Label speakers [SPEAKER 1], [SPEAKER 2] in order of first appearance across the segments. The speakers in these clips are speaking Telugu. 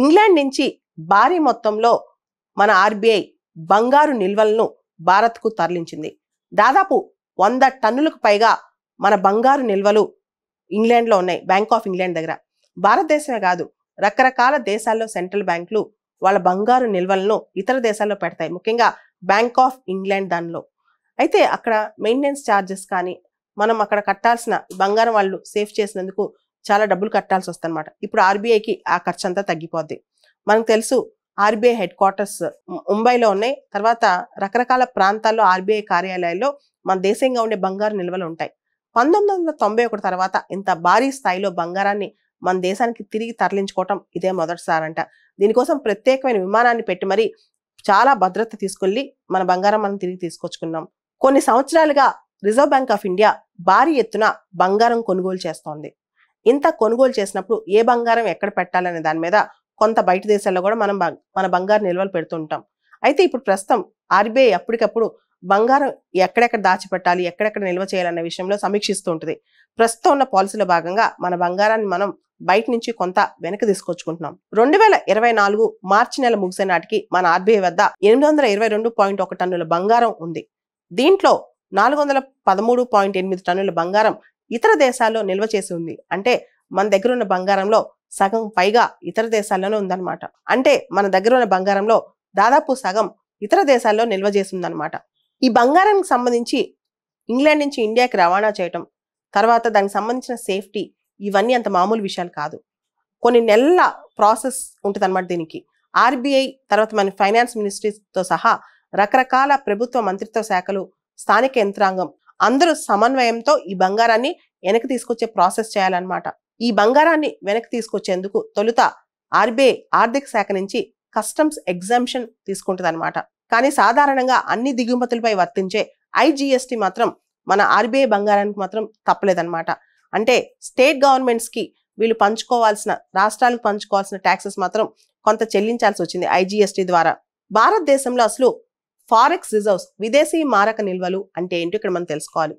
[SPEAKER 1] ఇంగ్లాండ్ నుంచి భారీ మొత్తంలో మన ఆర్బీఐ బంగారు నిల్వలను భారత్కు తరలించింది. దాదాపు 100 టన్నులకు పైగా మన బంగారు నిల్వలు ఇంగ్లాండ్లో ఉన్నాయి, బ్యాంక్ ఆఫ్ ఇంగ్లాండ్ దగ్గర. భారతదేశమే కాదు, రకరకాల దేశాల్లో సెంట్రల్ బ్యాంకులు వాళ్ళ బంగారు నిల్వలను ఇతర దేశాల్లో పెడతాయి, ముఖ్యంగా బ్యాంక్ ఆఫ్ ఇంగ్లాండ్ దానిలో. అయితే అక్కడ మెయింటెనెన్స్ ఛార్జెస్ కానీ, మనం అక్కడ కట్టాల్సిన బంగారం వాళ్ళు సేఫ్ చేసినందుకు చాలా డబ్బులు కట్టాల్సి వస్తుంది అనమాట. ఇప్పుడు ఆర్బీఐకి ఆ ఖర్చు అంతా తగ్గిపోద్ది. మనకు తెలుసు ఆర్బీఐ హెడ్ క్వార్టర్స్ ముంబైలో ఉన్నాయి. తర్వాత రకరకాల ప్రాంతాల్లో ఆర్బీఐ కార్యాలయాల్లో మన దేశంగా ఉండే బంగారు నిల్వలు ఉంటాయి. 1991 తర్వాత ఇంత భారీ స్థాయిలో బంగారాన్ని మన దేశానికి తిరిగి తరలించుకోవటం ఇదే మొదటిసారంట. దీనికోసం ప్రత్యేకమైన విమానాన్ని పెట్టి మరి చాలా భద్రత తీసుకెళ్లి మన బంగారం మనం తిరిగి తీసుకొచ్చుకున్నాం. కొన్ని సంవత్సరాలుగా రిజర్వ్ బ్యాంక్ ఆఫ్ ఇండియా భారీ ఎత్తున బంగారం కొనుగోలు చేస్తోంది. ఇంత కొనుగోలు చేసినప్పుడు ఏ బంగారం ఎక్కడ పెట్టాలనే దాని మీద కొంత బయట దేశాల్లో కూడా మనం మన బంగారు నిల్వలు పెడుతుంటాం. అయితే ఇప్పుడు ప్రస్తుతం ఆర్బీఐ అప్పటికప్పుడు బంగారం ఎక్కడెక్కడ దాచిపెట్టాలి, ఎక్కడెక్కడ నిల్వ చేయాలనే విషయంలో సమీక్షిస్తూ ఉంటుంది. ప్రస్తుతం ఉన్న పాలసీలో భాగంగా మన బంగారాన్ని మనం బయట నుంచి కొంత వెనక్కి తీసుకొచ్చుకుంటున్నాం. 2024 మార్చి నెల ముగిసే నాటికి మన ఆర్బీఐ వద్ద 822.1 టన్నుల బంగారం ఉంది. దీంట్లో 413.8 టన్నుల బంగారం ఇతర దేశాల్లో నిల్వ చేసి ఉంది. అంటే మన దగ్గర ఉన్న బంగారంలో సగం పైగా ఇతర దేశాల్లోనే ఉందన్నమాట. అంటే మన దగ్గర ఉన్న బంగారంలో దాదాపు సగం ఇతర దేశాల్లో నిల్వ చేసి ఉందన్నమాట. ఈ బంగారానికి సంబంధించి ఇంగ్లాండ్ నుంచి ఇండియాకి రవాణా చేయటం, తర్వాత దానికి సంబంధించిన సేఫ్టీ, ఇవన్నీ అంత మామూలు విషయాలు కాదు. కొన్ని నెలల ప్రాసెస్ ఉంటుంది అనమాట దీనికి. ఆర్బీఐ తర్వాత మన ఫైనాన్స్ మినిస్ట్రీతో సహా రకరకాల ప్రభుత్వ మంత్రిత్వ శాఖలు, స్థానిక యంత్రాంగం అందరూ సమన్వయంతో ఈ బంగారాన్ని వెనక్కి తీసుకొచ్చే ప్రాసెస్ చేయాలన్నమాట. ఈ బంగారాన్ని వెనక్కి తీసుకొచ్చేందుకు తొలుత ఆర్బీఐ ఆర్థిక శాఖ నుంచి కస్టమ్స్ ఎగ్జామ్షన్ తీసుకుంటుంది అనమాట. కానీ సాధారణంగా అన్ని దిగుమతులపై వర్తించే ఐజీఎస్టీ మాత్రం మన ఆర్బీఐ బంగారానికి మాత్రం తప్పలేదన్నమాట. అంటే స్టేట్ గవర్నమెంట్స్ కి వీళ్ళు పంచుకోవాల్సిన, రాష్ట్రాలకు పంచుకోవాల్సిన ట్యాక్సెస్ మాత్రం కొంత చెల్లించాల్సి వచ్చింది ఐజీఎస్టీ ద్వారా. భారతదేశంలో అసలు ఫారెక్స్ రిజర్వ్స్, విదేశీ మారక నిల్వలు అంటే ఏంటో ఇక్కడ మనం తెలుసుకోవాలి.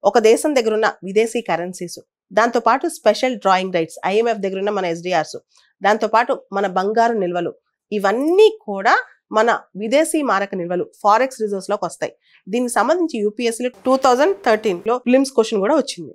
[SPEAKER 1] ఒక దేశం దగ్గర ఉన్న విదేశీ కరెన్సీస్, దాంతో పాటు స్పెషల్ డ్రాయింగ్ రైట్స్, ఐఎంఎఫ్ దగ్గర ఉన్న మన ఎస్డిఆర్స్, దాంతో పాటు మన బంగారు నిల్వలు, ఇవన్నీ కూడా మన విదేశీ మారక నిల్వలు ఫారెక్స్ రిజర్వ్స్ లోకి వస్తాయి. దీనికి సంబంధించి యూపీఎస్సీలో 2013లో ప్రిలిమ్స్ క్వశ్చన్ కూడా వచ్చింది.